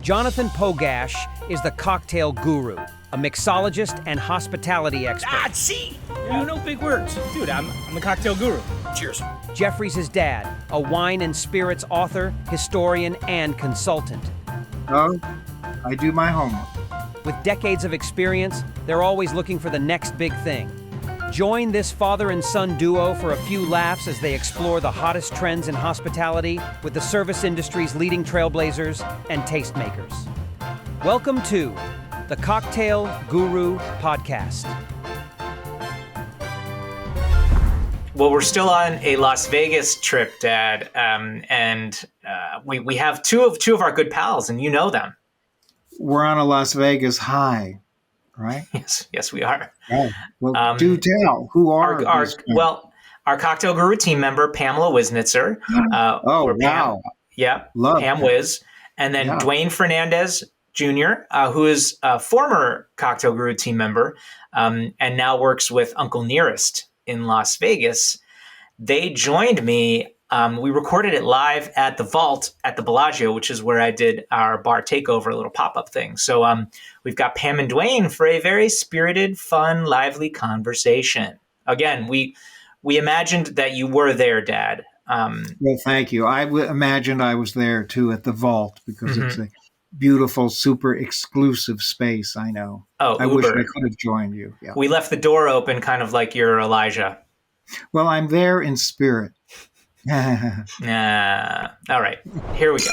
Jonathan Pogash is the cocktail guru, a mixologist and hospitality expert. See? You know big words. Dude, I'm the cocktail guru. Cheers. Jeffrey's his dad, a wine and spirits author, historian, and consultant. Oh, I do my homework. With decades of experience, they're always looking for the next big thing. Join this father and son duo for a few laughs as they explore the hottest trends in hospitality with the service industry's leading trailblazers and tastemakers. Welcome to the Cocktail Guru Podcast. Well, we're still on a Las Vegas trip, Dad, and we have two of our good pals, and you know them. We're on a Las Vegas high, right? Yes, we are. Oh, well, do tell. Who are our Cocktail Guru team member, Pamela Wiznitzer. Oh, wow. Love Pam Wiz. And then Duane Fernandez Jr., who is a former Cocktail Guru team member and now works with Uncle Nearest in Las Vegas. They joined me. We recorded it live at the Vault at the Bellagio, which is where I did our bar takeover, a little pop-up thing. So we've got Pam and Duane for a very spirited, fun, lively conversation. Again, we imagined that you were there, Dad. Well, thank you. I imagined I was there, too, at the Vault, because it's a beautiful, super exclusive space, I know. Oh, I wish I could have joined you. Yeah. We left the door open kind of like you're Elijah. Well, I'm there in spirit. All right, here we go.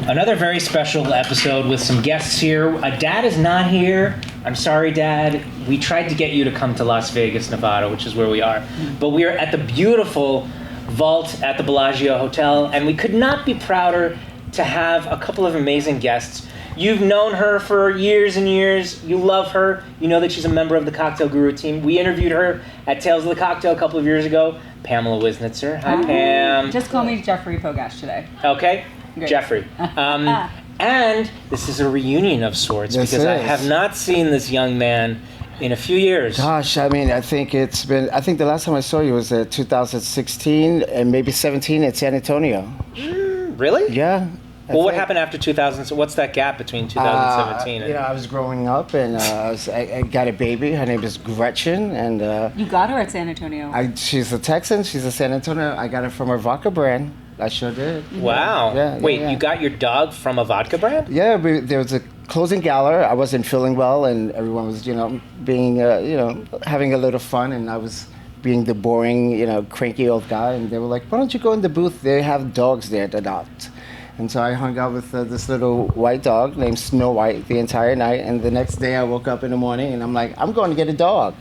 Another very special episode with some guests here. Dad is not here. I'm sorry, Dad. We tried to get you to come to Las Vegas, Nevada, which is where we are. But we are at the beautiful Vault at the Bellagio Hotel, and we could not be prouder to have a couple of amazing guests. You've known her for years and years. You love her. You know that she's a member of the Cocktail Guru team. We interviewed her at Tales of the Cocktail a couple of years ago. Pamela Wiznitzer. Hi, Pam. Just call me Jeffrey Pogash today. Okay, Great. Jeffrey. And this is a reunion of sorts because I have not seen this young man in a few years. Gosh, I mean, I think the last time I saw you was 2016 and maybe 17 in San Antonio. Really? Yeah. Well, what happened after 2000? So what's that gap between 2017 and... I was growing up, and I got a baby. Her name is Gretchen, and... You got her at San Antonio. She's a Texan. She's a San Antonio. I got her from her vodka brand. I sure did. Wow. Yeah, Wait, yeah. You got your dog from a vodka brand? Yeah, there was a closing gala. I wasn't feeling well, and everyone was, being, having a little fun, and I was being the boring, cranky old guy, and they were like, why don't you go in the booth? They have dogs there to adopt. And so I hung out with this little white dog named Snow White the entire night. And the next day I woke up in the morning and I'm like, I'm going to get a dog.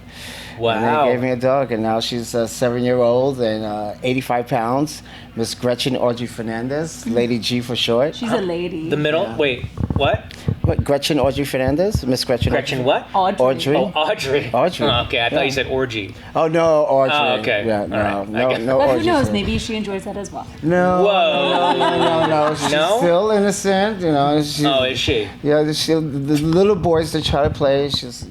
Wow. And they gave me a dog. And now she's a 7-year-old and 85 pounds. Miss Gretchen Audrey Fernandez, Lady G for short. She's a lady. The middle? Yeah. Wait, what? What, Gretchen Audrey Fernandez? Miss Gretchen Gretchen what? Audrey. Oh, Audrey. Audrey. Oh, okay, I thought you said orgy. Oh, no, Audrey. Oh, okay. Yeah, All right. no But Audrey. who knows? Maybe she enjoys that as well. No. Whoa. No. She's No? still innocent, Oh, is she? Yeah, the little boys that try to play, she's,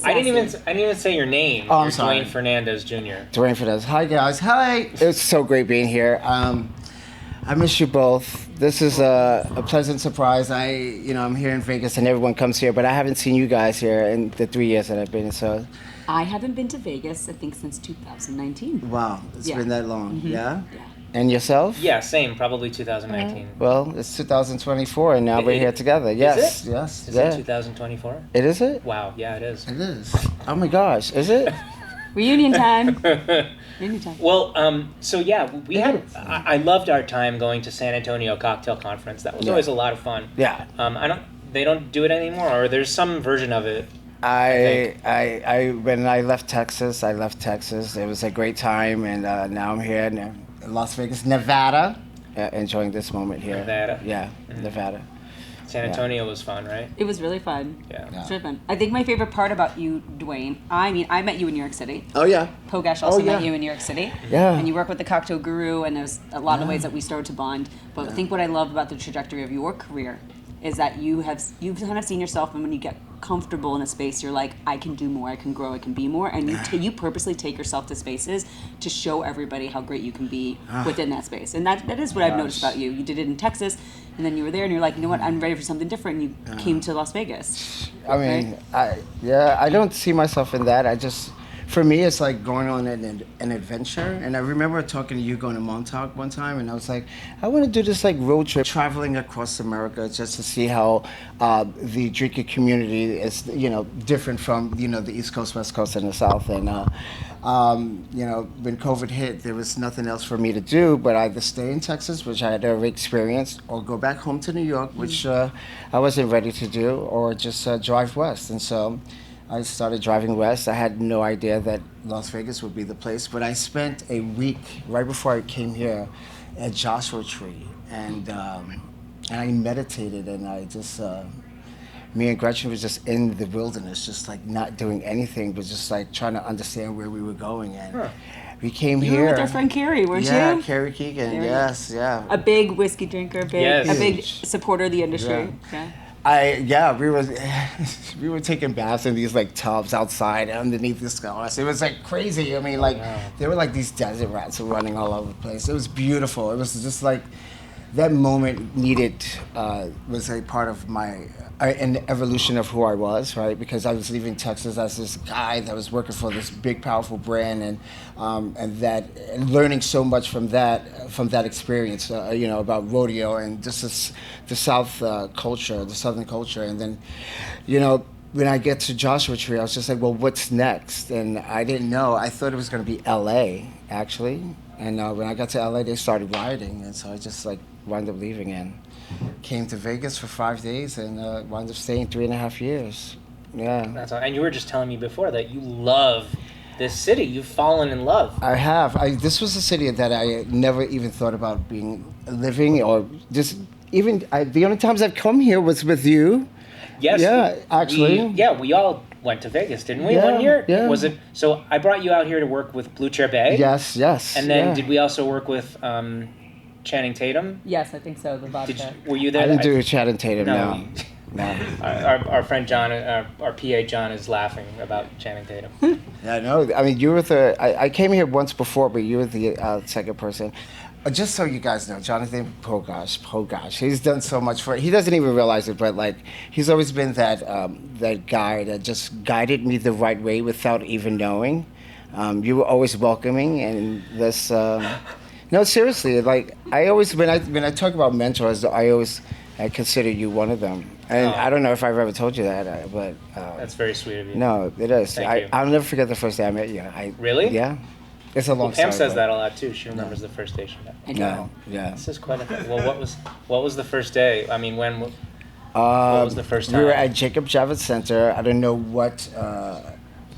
I didn't even say your name. Oh, I'm You're sorry. Duane Fernandez Jr. Duane Fernandez. Hi, guys. Hi. It's so great being here. I miss you both. This is a pleasant surprise. I'm here in Vegas and everyone comes here, but I haven't seen you guys here in the 3 years that I've been. So, I haven't been to Vegas, I think, since 2019. wow, it's been that long. Mm-hmm. Yeah? Yeah. And yourself? Yeah, same. Probably 2019. Well, it's 2024 and now we're here together. Yes, Is it? yes. Is yeah. it 2024? It is it? Wow, yeah, it is. It is. Oh my gosh, is it? Reunion time. Reunion time. Well, so yeah, we had. I loved our time going to San Antonio Cocktail Conference. That was always a lot of fun. Yeah. They don't do it anymore, or there's some version of it. When I left Texas, It was a great time, and now I'm here in Las Vegas, Nevada, enjoying this moment here. Nevada. Yeah, Nevada. San Antonio was fun, right? It was really fun. Yeah. It's really fun. I think my favorite part about you, Duane, I met you in New York City. Oh, yeah. Pogash also met you in New York City. Yeah. And you work with the Cocktail Guru, and there's a lot of ways that we started to bond. But I think what I love about the trajectory of your career is that you've kind of seen yourself, and when you get comfortable in a space, you're like, I can do more, I can grow, I can be more, and you purposely take yourself to spaces to show everybody how great you can be within that space. And that is what I've noticed about you. You did it in Texas, and then you were there, and you're like, you know what, I'm ready for something different. And you came to Las Vegas. I mean, I don't see myself in that. For me, it's like going on an adventure. And I remember talking to you going to Montauk one time, and I was like, I want to do this like road trip, traveling across America just to see how the drinking community is, different from, the East Coast, West Coast, and the South. And, when COVID hit, there was nothing else for me to do but either stay in Texas, which I had already experienced, or go back home to New York, which I wasn't ready to do, or just drive west. And so I started driving west. I had no idea that Las Vegas would be the place, but I spent a week right before I came here at Joshua Tree, and I meditated, and I just, me and Gretchen was just in the wilderness, just like not doing anything, but just like trying to understand where we were going. And we came You here. were with our friend Carrie, weren't you? Yeah, Carrie Keegan. Yes, yeah. A big whiskey drinker, a big supporter of the industry. Yeah. We were taking baths in these like tubs outside underneath the stars. It was like crazy. I mean, there were like these desert rats running all over the place. It was beautiful. It was just like that moment was a part of an evolution of who I was, right? Because I was leaving Texas as this guy that was working for this big, powerful brand, and learning so much from that experience, about rodeo and just the Southern culture, and then, when I get to Joshua Tree, I was just like, well, what's next? And I didn't know. I thought it was going to be L.A. actually, and when I got to L.A., they started rioting, and so I just wound up leaving and came to Vegas for 5 days and wound up staying 3.5 years. Yeah. That's all. And you were just telling me before that you love this city. You've fallen in love. I have. This was a city that I never even thought about living, or just even. The only times I've come here was with you. Yes. Yeah, actually. We all went to Vegas, didn't we? Yeah, 1 year. yeah. Was it? So I brought you out here to work with Blue Chair Bay. Yes. And then did we also work with Channing Tatum? Yes, I think so. The vodka. Were you there? I didn't do Channing Tatum. No. No. Our friend John, our PA John, is laughing about Channing Tatum. Yeah, no. I mean, you were I came here once before, but you were the second person. Just so you guys know, Jonathan Pogash, he's done so much for it. He doesn't even realize it, but he's always been that guy that just guided me the right way without even knowing. You were always welcoming, and this. No, seriously. I always, when I talk about mentors, I consider you one of them. And I don't know if I've ever told you that, but that's very sweet of you. No, it is. Thank you. I'll never forget the first day I met you. Really? Yeah. It's a long story. Pam says that a lot too. She remembers the first day she met. I know. Yeah. This is quite a. Well, what was the first day? I mean, when? What was the first time? We were at Jacob Javits Center. I don't know what.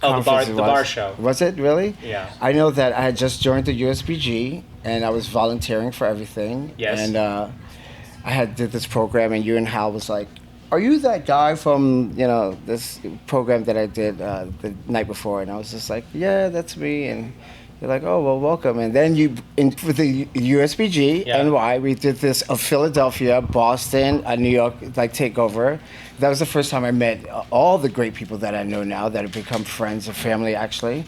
The bar show. Was it really? Yeah. I know that I had just joined the USBG and I was volunteering for everything. Yes. And I did this program, and you and Hal was like, "Are you that guy from this program that I did the night before?" And I was just like, "Yeah, that's me." And you're like, "Oh, well, welcome." And then for the USBG NY, we did this of Philadelphia, Boston, New York takeover. That was the first time I met all the great people that I know now that have become friends and family, actually.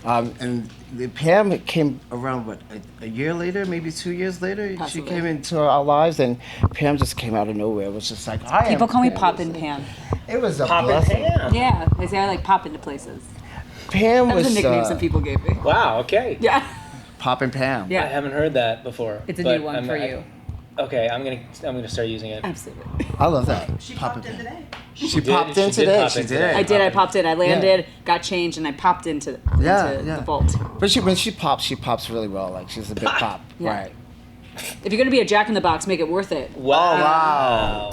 And Pam came around, a year later, maybe 2 years later? Possibly. She came into our lives, and Pam just came out of nowhere. It was just like, People call me Poppin' Pam. It was a Poppin' blessing. Pam. Yeah, they say I pop into places. Pam That was was a nickname some people gave me. Wow. Okay. Yeah. Poppin' Pam. Yeah. I haven't heard that before. It's a but new one for you. Okay, I'm gonna start using it. Absolutely. I love that. She popped in today. She popped in today. She did. I did. I popped in. I landed, got changed, and I popped into the vault. But when she pops really well. She's a big pop. Yeah. Right. If you're gonna be a Jack in the Box, make it worth it. Wow.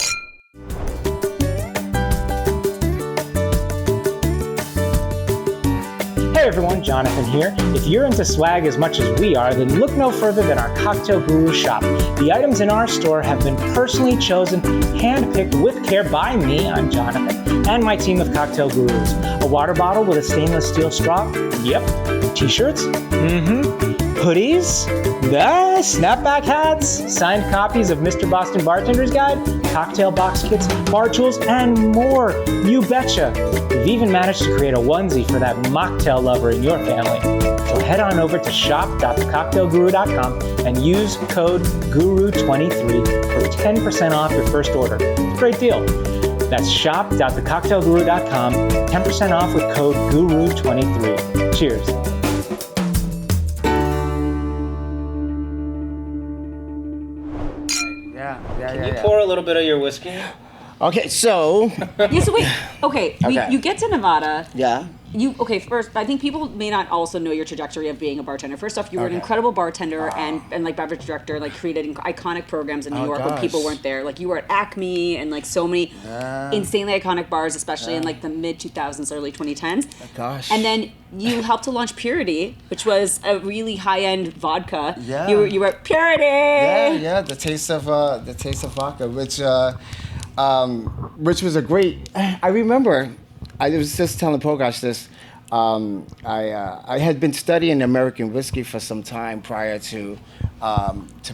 Hey everyone, Jonathan here. If you're into swag as much as we are, then look no further than our Cocktail Guru shop. The items in our store have been personally chosen, handpicked with care by me, I'm Jonathan, and my team of Cocktail Gurus. A water bottle with a stainless steel straw? Yep. T-shirts? Mm-hmm. hoodies, the snapback hats, signed copies of Mr. Boston Bartender's Guide, cocktail box kits, bar tools, and more. You betcha. We've even managed to create a onesie for that mocktail lover in your family. So head on over to shop.thecocktailguru.com and use code GURU23 for 10% off your first order. Great deal. That's shop.thecocktailguru.com, 10% off with code GURU23. Cheers. Can you pour a little bit of your whiskey? Okay, so. Yeah, so wait. Okay, Okay. you get to Nevada. Yeah. First, I think people may not also know your trajectory of being a bartender. First off, you were an incredible bartender and like beverage director, like created iconic programs in New York when people weren't there. Like you were at Acme and like so many insanely iconic bars, especially in like the mid 2000s, early 2010s. Gosh. And then you helped to launch Purity, which was a really high-end vodka. Yeah. You were at Purity. Yeah, the taste of vodka, which was a great. I remember, I was just telling Pogash this. I had been studying American whiskey for some time prior to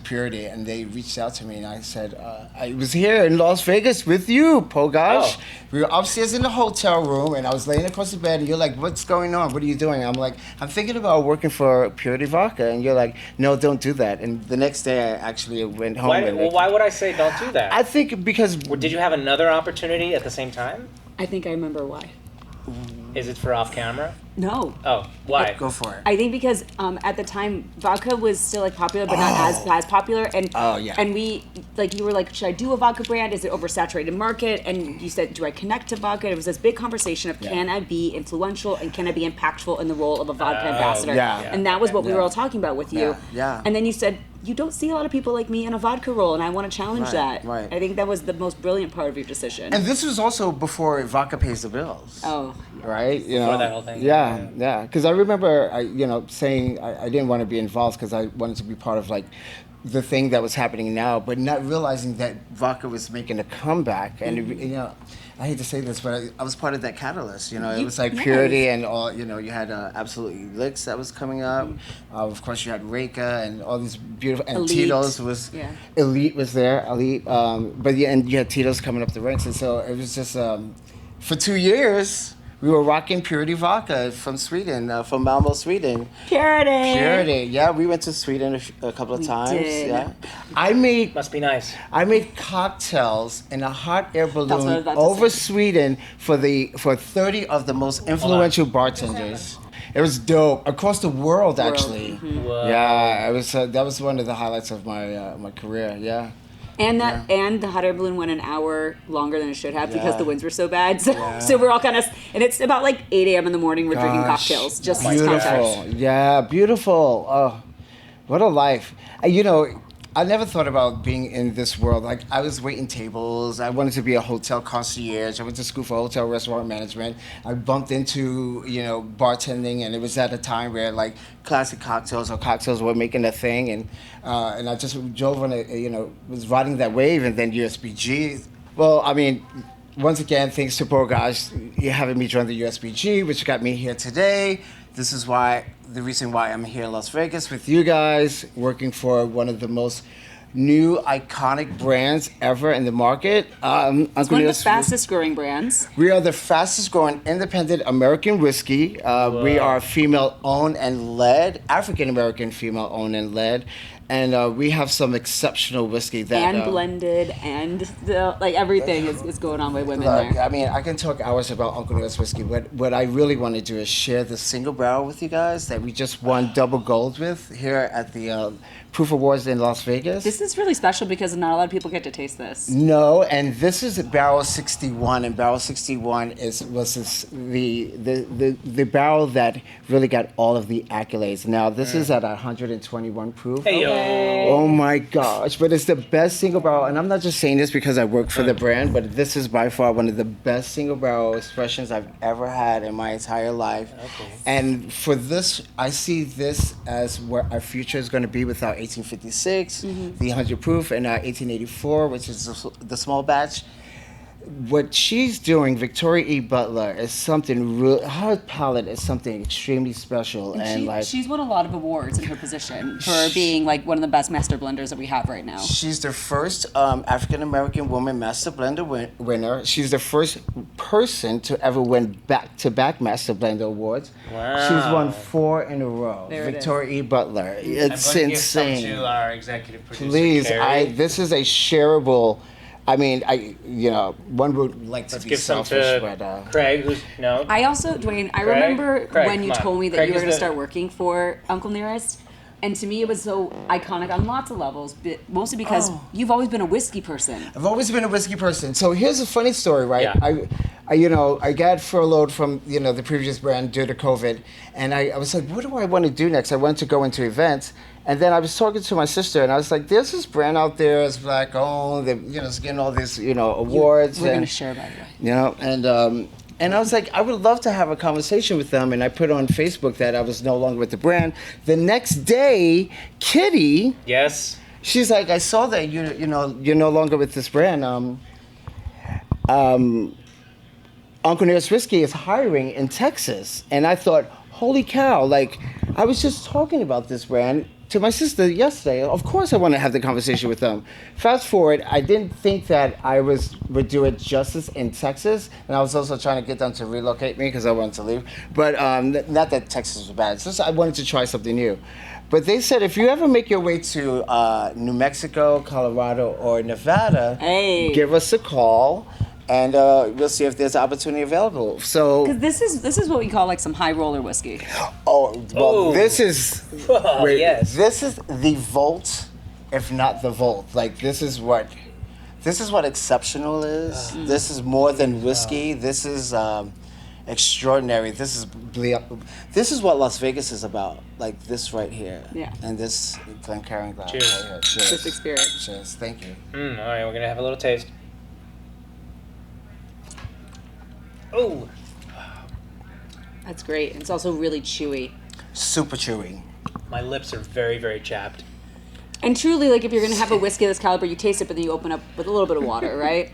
Purity, and they reached out to me, and I said, I was here in Las Vegas with you, Pogash. Oh. We were upstairs in the hotel room, and I was laying across the bed, and you're like, what's going on? What are you doing? I'm like, I'm thinking about working for Purity Vodka, and you're like, no, don't do that. And the next day, I actually went home. Why would I say don't do that? I think because... Did you have another opportunity at the same time? I think I remember why. Is it for off camera? No. Oh, why? Go for it. I think because at the time vodka was still like popular, but not as popular. And and we like you were like, should I do a vodka brand? Is it oversaturated market? And you said, do I connect to vodka? It was this big conversation of can I be influential and can I be impactful in the role of a vodka ambassador? And that was what we were all talking about with you. Yeah. And then you said, you don't see a lot of people like me in a vodka role, and I want to challenge that. Right. I think that was the most brilliant part of your decision. And this was also before vodka pays the bills. Oh. Right? You know? Before that whole thing. Yeah. Because I remember, saying I didn't want to be involved because I wanted to be part of like the thing that was happening now, but not realizing that vodka was making a comeback. And I hate to say this, but I was part of that catalyst. It was like Purity and all. You had Absolutely Licks that was coming up. Of course, you had Reka and all these beautiful. And Elite. Tito's was Elite was there. Elite, but and you had Tito's coming up the ranks, and so it was just for 2 years. We were rocking Purity vodka from Sweden, from Malmö, Sweden. Purity. Yeah, we went to Sweden a couple of times. Did. Yeah, Must be nice. I made cocktails in a hot air That's what I was balloon about to over say. Sweden for 30 of the most influential bartenders. It was dope across the world, actually. Whoa. Yeah, it was. That was one of the highlights of my career. Yeah. And and the hot air balloon went an hour longer than it should have because the winds were so bad. So we're all kind of, and it's about like 8 a.m. in the morning. We're drinking cocktails. Just as beautiful. context. Yeah, beautiful. Oh, what a life. I never thought about being in this world. Like, I was waiting tables. I wanted to be a hotel concierge. I went to school for hotel restaurant management. I bumped into, bartending, and it was at a time where, like, classic cocktails were making a thing. And I just drove on was riding that wave, and then USBG. Well, I mean, once again, thanks to Pogash, having me join the USBG, which got me here today. This is the reason why I'm here in Las Vegas with you guys, working for one of the most new iconic brands ever in the market. It's one of the fastest growing brands. We are the fastest growing independent American whiskey. We are female owned and led, African American female owned and led. And we have some exceptional whiskey that... And blended, and everything is going on with women there. I mean, I can talk hours about Uncle Neil's whiskey, but what I really want to do is share the single barrel with you guys that we just won double gold with here at the Proof Awards in Las Vegas. This is really special because not a lot of people get to taste this. No, and this is barrel 61, and barrel 61 was the barrel that really got all of the accolades. Now, this is at 121 proof. Hey, yo. Oh my gosh, but it's the best single barrel, and I'm not just saying this because I work for the brand, but this is by far one of the best single barrel expressions I've ever had in my entire life. Okay. And for this, I see this as where our future is going to be with our 1856, the 100 proof, and our 1884, which is the small batch. what she's doing, Victoria E. Butler, is something real. Her palette is something extremely special, and she's won a lot of awards in her position for being like one of the best master blenders that we have right now. She's the first African American woman master blender winner. She's the first person to ever win back-to-back master blender awards. Wow. She's won 4 in a row. There Victoria E. Butler. It's I'm insane. Give some to our executive producer. Please, Carrie. this is a shareable. I mean, one would like to Let's be give some selfish, to but Craig, who's no. I also, Duane, I Craig? remember Craig, when you come on. told me that Craig you were is going to the- start working for Uncle Nearest. And to me, it was so iconic on lots of levels, but mostly because you've always been a whiskey person. I've always been a whiskey person. So here's a funny story, right? Yeah. I got furloughed from the previous brand due to COVID, and I was like, what do I want to do next? I wanted to go into events, and then I was talking to my sister, and I was like, there's this brand out there, it's black owned, it's getting all these awards. We're going to share, by the way. And I was like, I would love to have a conversation with them. And I put on Facebook that I was no longer with the brand. The next day, Kitty, Yes. she's like, I saw that you're no longer with this brand. Uncle Nearest Whiskey is hiring in Texas. And I thought, holy cow, like, I was just talking about this brand to my sister yesterday. Of course I want to have the conversation with them. Fast forward, I didn't think that I would do it justice in Texas. And I was also trying to get them to relocate me because I wanted to leave. But not that Texas was bad. It's just I wanted to try something new. But they said if you ever make your way to New Mexico, Colorado, or Nevada, give us a call. And we'll see if there's opportunity available. So, Because this is what we call like some high roller whiskey. this is yes. this is the vault, if not the vault. Like this is what exceptional is. This is more than whiskey. This is extraordinary. This is what Las Vegas is about. Like this right here. Yeah. And this Glencairn glass. Cheers. Right here. Cheers. This experience. Cheers. Thank you. All right, we're gonna have a little taste. Oh, That's great. It's also really chewy. Super chewy. my lips are very, very chapped. And truly, like if you're going to have a whiskey of this caliber, you taste it, but then you open up with a little bit of water, right?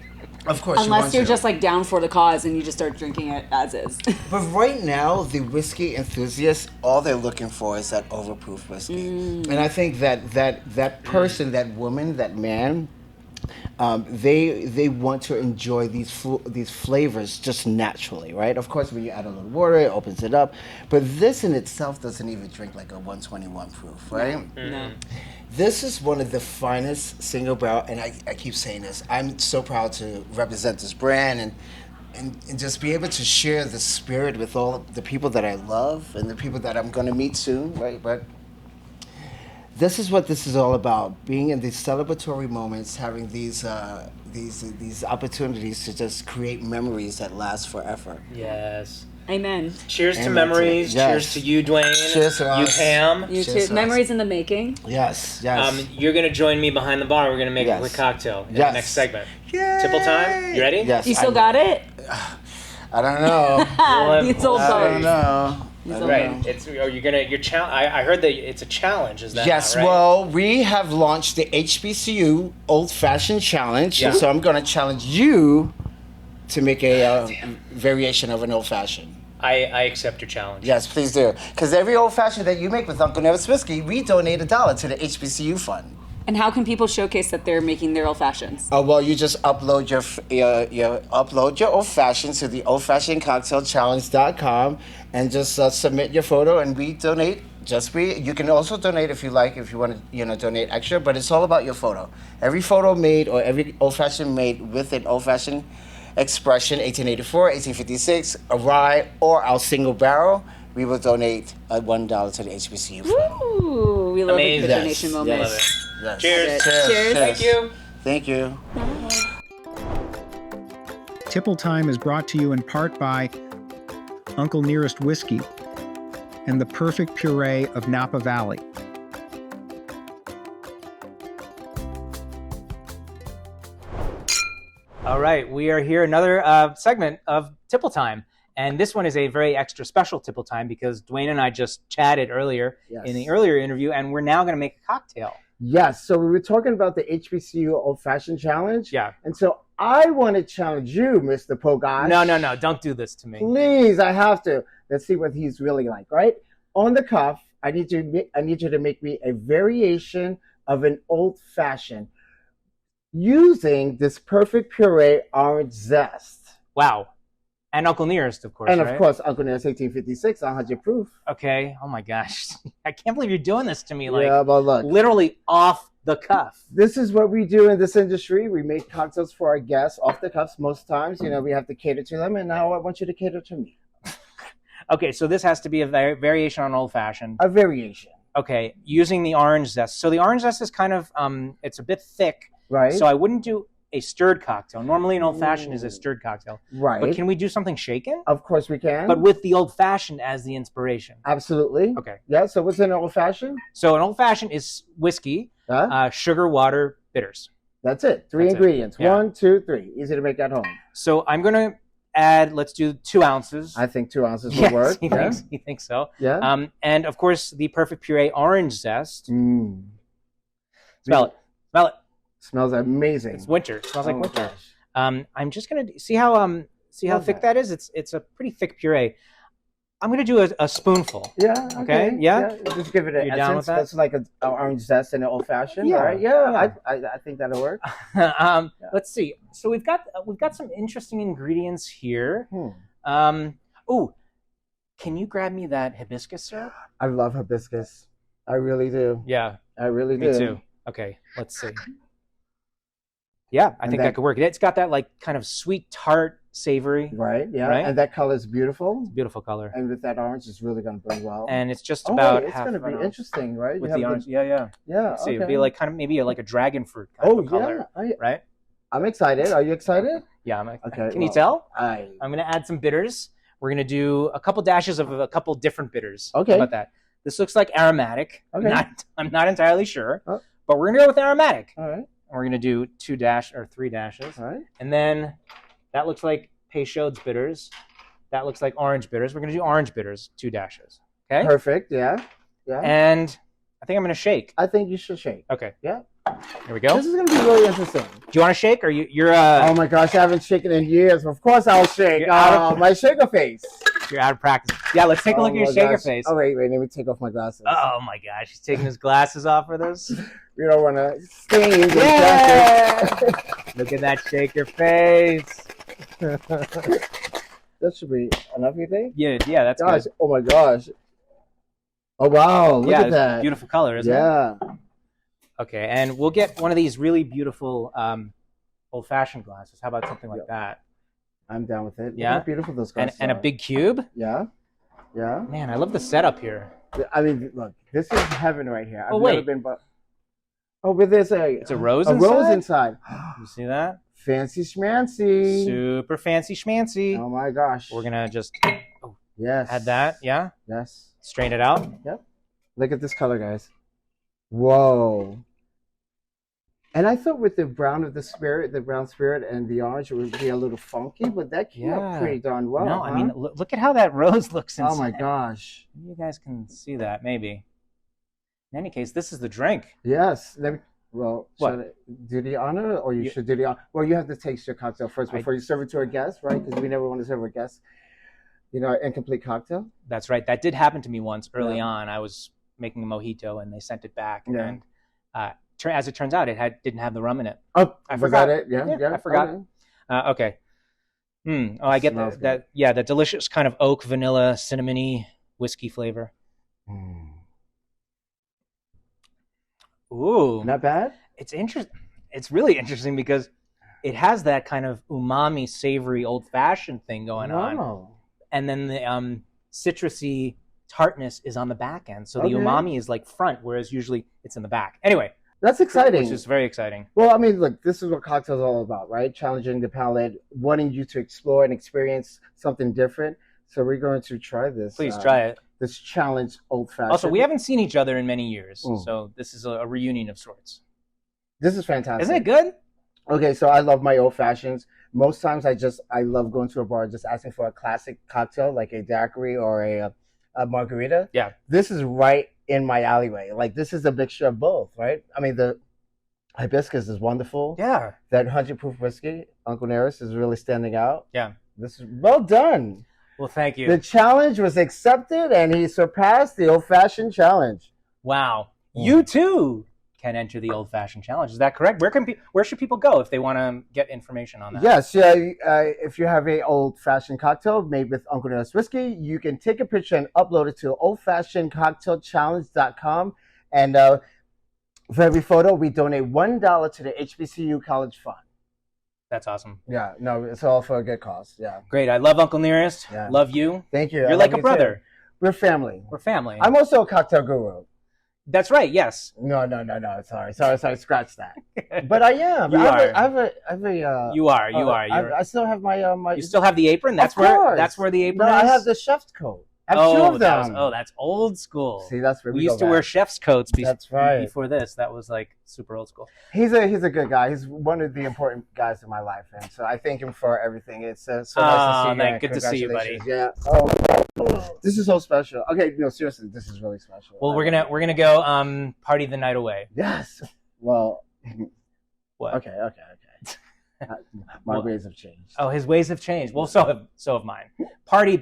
Of course. Unless you're just like down for the cause and you just start drinking it as is. But right now, the whiskey enthusiasts, all they're looking for is that overproof whiskey. And I think that person, that woman, that man, they want to enjoy these flavors just naturally, right? Of course, when you add a little water, it opens it up. But this in itself doesn't even drink like a 121 proof, right? No. This is one of the finest single barrel, and I keep saying this. I'm so proud to represent this brand and just be able to share the spirit with all the people that I love and the people that I'm going to meet soon, right? But this is what this is all about: being in these celebratory moments, having these opportunities to just create memories that last forever. Yes. Amen. Cheers to Amen. Memories. Yes. Cheers to you, Dwayne. Cheers to you, us. Pam. You Cheers too. to us. Memories in the making. Yes. You're going to join me behind the bar. We're going to make Yes. a quick cocktail in the Yes. next segment. Yay! Tipple time? You ready? Yes. You still got it? I don't know. It's old I don't bones. know. Right. It's you're I heard that it's a challenge. Is that Yes, not right? well, we have launched the HBCU Old Fashioned Challenge. Yeah. So I'm going to challenge you to make a variation of an old fashioned. I accept your challenge. Yes, please do. Because every old fashioned that you make with Uncle Nearest Whiskey, we donate $1 to the HBCU fund. And how can people showcase that they're making their old fashions? Oh, well, you just upload your old fashioned to the oldfashionedcocktailchallenge.com and just submit your photo, and we donate. You can also donate if you like, if you want to, donate extra. But it's all about your photo. Every photo made or every old fashioned made with an old fashioned expression, 1884, 1856, a rye, or our single barrel, we will donate $1 to the HBCU fund. Ooh, we love Amazing. the donation Yes, moment. Love it. Yes. Cheers. Cheers. Thank you. Thank you. Tipple Time is brought to you in part by Uncle Nearest Whiskey and the perfect puree of Napa Valley. All right, we are here another segment of Tipple Time, and this one is a very extra special Tipple Time because Dwayne and I just chatted earlier in the earlier interview, and we're now going to make a cocktail. Yes, so we were talking about the HBCU Old Fashioned Challenge. Yeah. And so I want to challenge you, Mr. Pogash. No. Don't do this to me. Please, I have to. Let's see what he's really like, right? On the cuff, I need you to make me a variation of an old-fashioned using this perfect puree orange zest. Wow. And Uncle Nearest, of course, And right? of course, Uncle Nearest 1856, 100 proof. Okay. Oh my gosh. I can't believe you're doing this to me. Like, Yeah, but look. literally off the cuff. This is what we do in this industry. We make cocktails for our guests off the cuffs most times. You know, we have to cater to them, and now I want you to cater to me. Okay, so this has to be a variation on old fashioned. A variation. Okay, using the orange zest. So the orange zest is kind of, it's a bit thick. Right. So I wouldn't do a stirred cocktail. Normally an old fashioned is a stirred cocktail. Right. But can we do something shaken? Of course we can. But with the old fashioned as the inspiration. Absolutely. Okay. Yeah, so what's in an old fashioned? So an old fashioned is whiskey, sugar, water, bitters. That's it. Three That's ingredients. it. Yeah. 1, 2, 3. Easy to make at home. So I'm going to add, let's do 2 ounces. I think 2 ounces will Yes, work. he thinks so. Yeah. And of course, the perfect puree orange zest. Mm. Smell it. Smell it. Smells amazing. It's winter. It smells like Oh, winter. gosh. I'm just gonna see how Love thick that. that is. It's a pretty thick puree. I'm gonna do a spoonful. Yeah. Okay, yeah? Just give it an You're essence. down with that? That's like an orange zest in an old fashioned. Yeah, Right? Yeah. yeah. I think that'll work. Let's see. So we've got some interesting ingredients here. Ooh, can you grab me that hibiscus syrup? I love hibiscus. I really do. Yeah, I really me do. too. Okay, let's see. Yeah, I think that could work. It's got that like kind of sweet, tart, savory, Right. Yeah. Right? And that color is beautiful. beautiful color. And with that orange, it's really going to blend well. And it's just about it's half going to an be ounce interesting, right? with You the have orange. Yeah. Yeah. Let's see, okay. it'd be like kind of maybe like a dragon fruit kind of a color, right? I'm excited. Are you excited? Yeah. Okay. Can you tell? I'm going to add some bitters. We're going to do a couple dashes of a couple different bitters. Okay. How about that? This looks like aromatic. Okay. I'm not entirely sure, Oh. but we're going to go with aromatic. All right. We're going to do 3 dashes. All right. And then that looks like Peychaud's bitters. That looks like orange bitters. We're going to do orange bitters, 2 dashes. Okay? Perfect. Yeah. Yeah. And I think I'm going to shake. I think you should shake. Okay. Yeah. Here we go. This is going to be really interesting. Do you want to shake, or you're Oh my gosh, I haven't shaken in years. Of course I'll shake. You're out of- My shaker face. you're out of practice? Yeah, let's take a look at your my shaker gosh. face. Oh wait, let me take off my glasses. Oh my gosh, he's taking his glasses off for this. You don't want to stain your Yeah! jacket. Look at that shaker face. That should be enough, you think? Yeah, that's Gosh, good. oh my gosh. Oh wow, look Yeah, at it's that. beautiful color, isn't it? Yeah. Okay, and we'll get one of these really beautiful old-fashioned glasses. How about something like that? I'm down with it. Yeah? Look how beautiful those glasses And a are. big cube? Yeah. Yeah. Man, I love the setup here. I mean, look, this is heaven right here. Oh, I've wait. never been but but there's It's a rose a inside? rose inside. You see that? Fancy schmancy. Super fancy schmancy. Oh my gosh. We're going to just Yes. add that, yeah? Yes. Strain it out. Yep. Look at this color, guys. Whoa. And I thought with the brown of the spirit, the brown spirit and the orange, it would be a little funky, but that came Yeah. out pretty darn well. No, huh? I mean, look at how that rose looks inside. Oh my gosh. You guys can see that, maybe. In any case, this is the drink. Yes. Well, What? should I do the honor, or you You- should do the honor? Well, you have to taste your cocktail first before you serve it to a guest, right? Because we never want to serve a guest, an incomplete cocktail. That's right. That did happen to me once early Yeah. on. I was making a mojito, and they sent it back. Yeah. And as it turns out, it didn't have the rum in it. Oh, I was forgot. that it? Yeah, I forgot. Okay. Okay. Oh, I get Smells that. Yeah, that delicious kind of oak, vanilla, cinnamony whiskey flavor. Ooh, Not bad. it's interesting. It's really interesting because it has that kind of umami, savory, old-fashioned thing going on, Wow. and then the citrusy tartness is on the back end. So the Okay. umami is like front, whereas usually it's in the back. Anyway, That's exciting. which is very exciting. Well, I mean, look, this is what cocktails are all about, right? Challenging the palate, wanting you to explore and experience something different. So we're going to try this. Please try it. This challenge old fashioned. Also, we haven't seen each other in many years, Mm. so this is a reunion of sorts. This is fantastic. Isn't it good? Okay, so I love my old fashions. Most times I love going to a bar just asking for a classic cocktail like a daiquiri or a margarita. Yeah. This is right in my alleyway. Like this is a mixture of both, right? I mean Hibiscus is wonderful. Yeah. That 100 proof whiskey, Uncle Nearest, is really standing out. Yeah. This is well done. Well, thank you. The challenge was accepted, and he surpassed the old-fashioned challenge. Wow. You too can enter the old-fashioned challenge. Is that correct? Where should people go if they want to get information on that? Yes, if you have a old-fashioned cocktail made with Uncle Nearest whiskey, you can take a picture and upload it to oldfashionedcocktailchallenge.com. And for every photo, we donate $1 to the HBCU College Fund. That's awesome. Yeah, no, it's all for a good cause. Yeah. Great. I love Uncle Nearest. Yeah. Love you. Thank you. You're like a brother. We're family. We're family. I'm also a cocktail guru. That's right. Yes. No. Sorry. Scratch that. But I am. You are. I have a. You are. I still have my. You still have the apron. That's Of course. That's where the apron No, is. I have the chef's coat. I have two of them. That's old school. See, that's where we we used to go wear back. chef's coats. That's right. Before this, that was like super old school. He's a good guy. He's one of the important guys in my life, and so I thank him for everything. It's so nice to see you. Man, good to see you, buddy. Yeah. Oh, this is so special. Okay, no, seriously, this is really special. Well, we're gonna go party the night away. Yes. Well. What? Okay. My ways have changed. Oh, his ways have changed. Well, so have mine.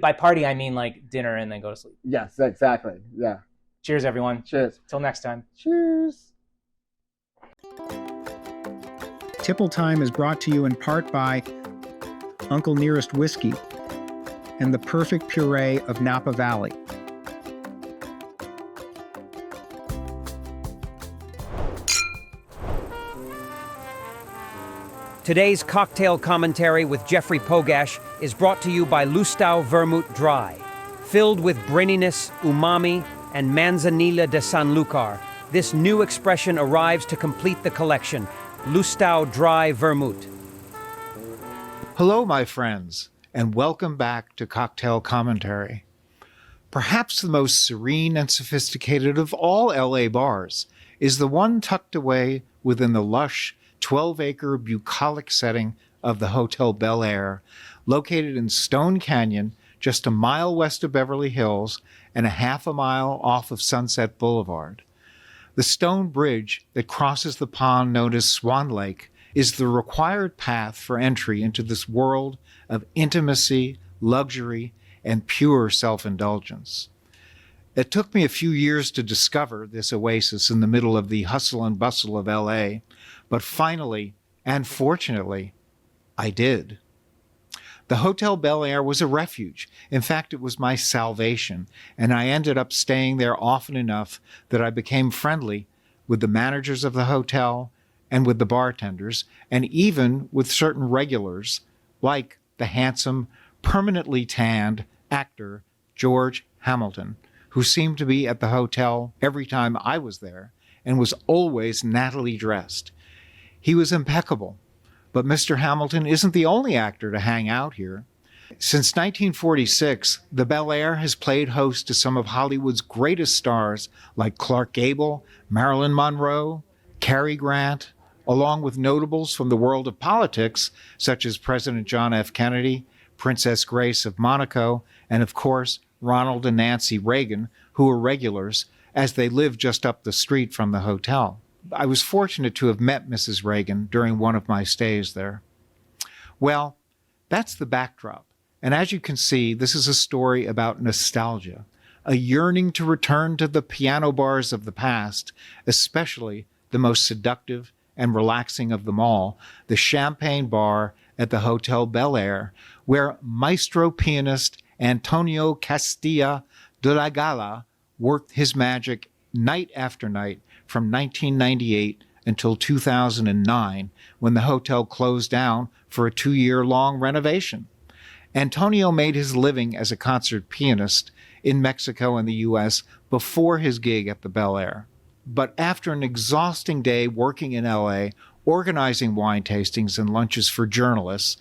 By party, I mean like dinner and then go to sleep. Yes, exactly. Yeah. Cheers, everyone. Cheers. Till next time. Cheers. Tipple Time is brought to you in part by Uncle Nearest Whiskey and the perfect puree of Napa Valley. Today's cocktail commentary with Jeffrey Pogash is brought to you by Lustau Vermouth Dry. Filled with brininess, umami, and manzanilla de Sanlúcar, this new expression arrives to complete the collection, Lustau Dry Vermouth. Hello, my friends, and welcome back to Cocktail Commentary. Perhaps the most serene and sophisticated of all LA bars is the one tucked away within the lush 12-acre bucolic setting of the Hotel Bel Air, located in Stone Canyon, just a mile west of Beverly Hills and a half a mile off of Sunset Boulevard. The stone bridge that crosses the pond known as Swan Lake is the required path for entry into this world of intimacy, luxury, and pure self-indulgence. It took me a few years to discover this oasis in the middle of the hustle and bustle of LA, but finally, and fortunately, I did. The Hotel Bel Air was a refuge. In fact, it was my salvation, and I ended up staying there often enough that I became friendly with the managers of the hotel and with the bartenders, and even with certain regulars, like the handsome, permanently tanned actor George Hamilton, who seemed to be at the hotel every time I was there and was always nattily dressed. He was impeccable, but Mr. Hamilton isn't the only actor to hang out here. Since 1946, the Bel Air has played host to some of Hollywood's greatest stars like Clark Gable, Marilyn Monroe, Cary Grant, along with notables from the world of politics such as President John F. Kennedy, Princess Grace of Monaco, and of course, Ronald and Nancy Reagan, who were regulars, as they lived just up the street from the hotel. I was fortunate to have met Mrs. Reagan during one of my stays there. Well, that's the backdrop. And as you can see, this is a story about nostalgia, a yearning to return to the piano bars of the past, especially the most seductive and relaxing of them all, the Champagne Bar at the Hotel Bel Air, where maestro pianist Antonio Castilla de la Gala worked his magic night after night from 1998 until 2009, when the hotel closed down for a 2-year-long renovation. Antonio made his living as a concert pianist in Mexico and the U.S. before his gig at the Bel Air. But after an exhausting day working in L.A., organizing wine tastings and lunches for journalists,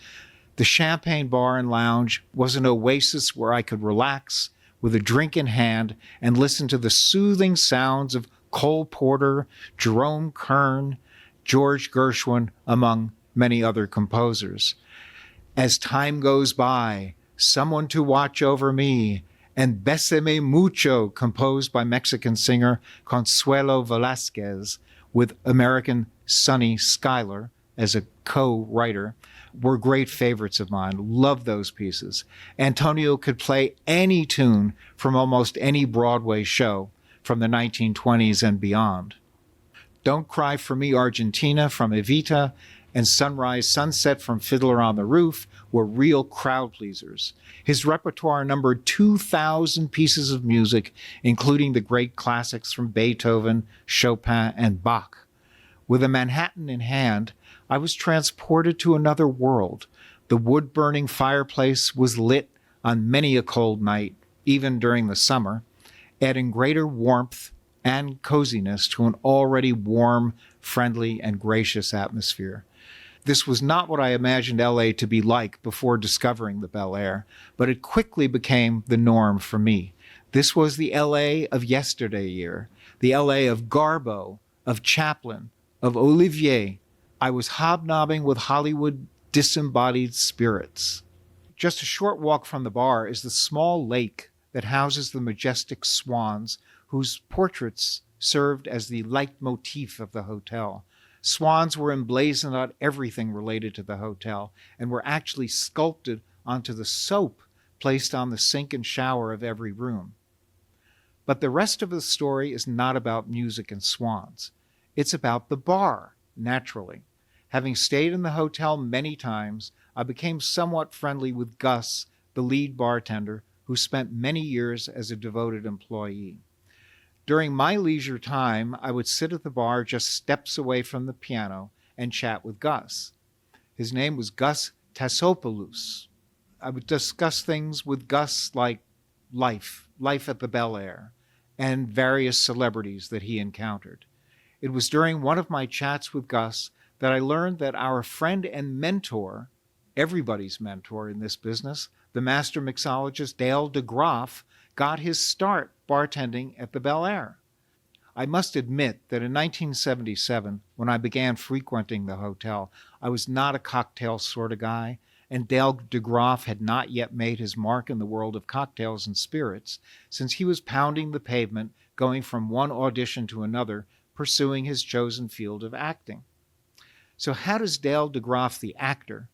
the Champagne Bar and Lounge was an oasis where I could relax with a drink in hand and listen to the soothing sounds of Cole Porter, Jerome Kern, George Gershwin, among many other composers. As time goes by, Someone to Watch Over Me, and Bésame Mucho, composed by Mexican singer Consuelo Velázquez, with American Sonny Schuyler as a co-writer, were great favorites of mine. Loved those pieces. Antonio could play any tune from almost any Broadway show from the 1920s and beyond. Don't Cry for Me, Argentina from Evita and Sunrise Sunset from Fiddler on the Roof were real crowd pleasers. His repertoire numbered 2,000 pieces of music, including the great classics from Beethoven, Chopin, and Bach. With a Manhattan in hand, I was transported to another world. The wood-burning fireplace was lit on many a cold night, even during the summer, adding greater warmth and coziness to an already warm, friendly, and gracious atmosphere. This was not what I imagined LA to be like before discovering the Bel Air, but it quickly became the norm for me. This was the LA of yesteryear, the LA of Garbo, of Chaplin, of Olivier. I was hobnobbing with Hollywood disembodied spirits. Just a short walk from the bar is the small lake that houses the majestic swans whose portraits served as the leitmotif of the hotel. Swans were emblazoned on everything related to the hotel and were actually sculpted onto the soap placed on the sink and shower of every room. But the rest of the story is not about music and swans. It's about the bar, naturally. Having stayed in the hotel many times, I became somewhat friendly with Gus, the lead bartender, who spent many years as a devoted employee. During my leisure time, I would sit at the bar just steps away from the piano and chat with Gus. His name was Gus Tassopoulos. I would discuss things with Gus like life at the Bel Air, and various celebrities that he encountered. It was during one of my chats with Gus that I learned that our friend and mentor, everybody's mentor in this business, the master mixologist Dale DeGroff, got his start bartending at the Bel Air. I must admit that in 1977, when I began frequenting the hotel, I was not a cocktail sort of guy, and Dale DeGroff had not yet made his mark in the world of cocktails and spirits, since he was pounding the pavement, going from one audition to another, pursuing his chosen field of acting. So how does Dale DeGroff, the actor,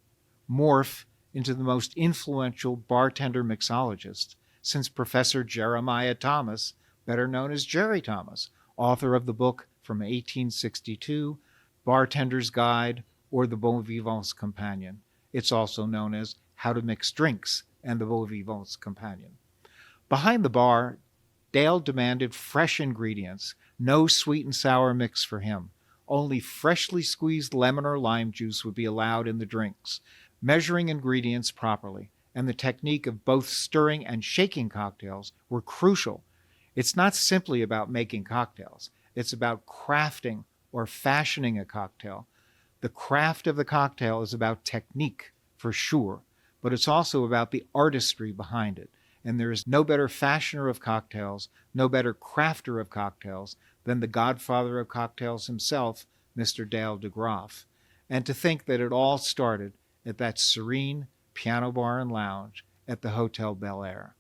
morph into the most influential bartender mixologist since Professor Jeremiah Thomas, better known as Jerry Thomas, author of the book from 1862, Bartender's Guide, or The Bon Vivant's Companion? It's also known as How to Mix Drinks and The Bon Vivant's Companion. Behind the bar, Dale demanded fresh ingredients, no sweet and sour mix for him. Only freshly squeezed lemon or lime juice would be allowed in the drinks. Measuring ingredients properly and the technique of both stirring and shaking cocktails were crucial. It's not simply about making cocktails. It's about crafting or fashioning a cocktail. The craft of the cocktail is about technique, for sure, but it's also about the artistry behind it. And there is no better fashioner of cocktails, no better crafter of cocktails than the godfather of cocktails himself, Mr. Dale DeGroff. And to think that it all started at that serene piano bar and lounge at the Hotel Bel Air.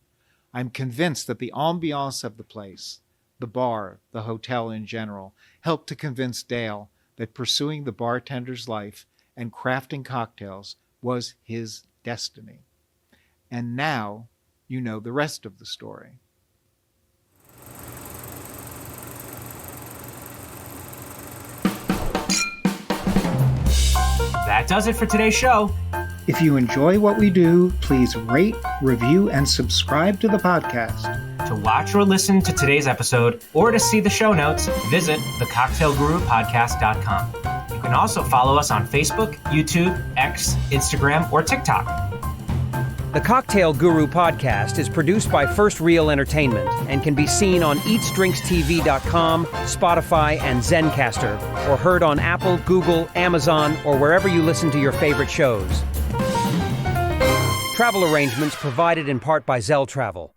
I'm convinced that the ambiance of the place, the bar, the hotel in general, helped to convince Dale that pursuing the bartender's life and crafting cocktails was his destiny. And now you know the rest of the story. That does it for today's show. If you enjoy what we do, please rate, review, and subscribe to the podcast. To watch or listen to today's episode or to see the show notes, visit thecocktailgurupodcast.com. You can also follow us on Facebook, YouTube, X, Instagram, or TikTok. The Cocktail Guru podcast is produced by First Reel Entertainment and can be seen on eatsdrinkstv.com, Spotify, and Zencaster, or heard on Apple, Google, Amazon, or wherever you listen to your favorite shows. Travel arrangements provided in part by Zell Travel.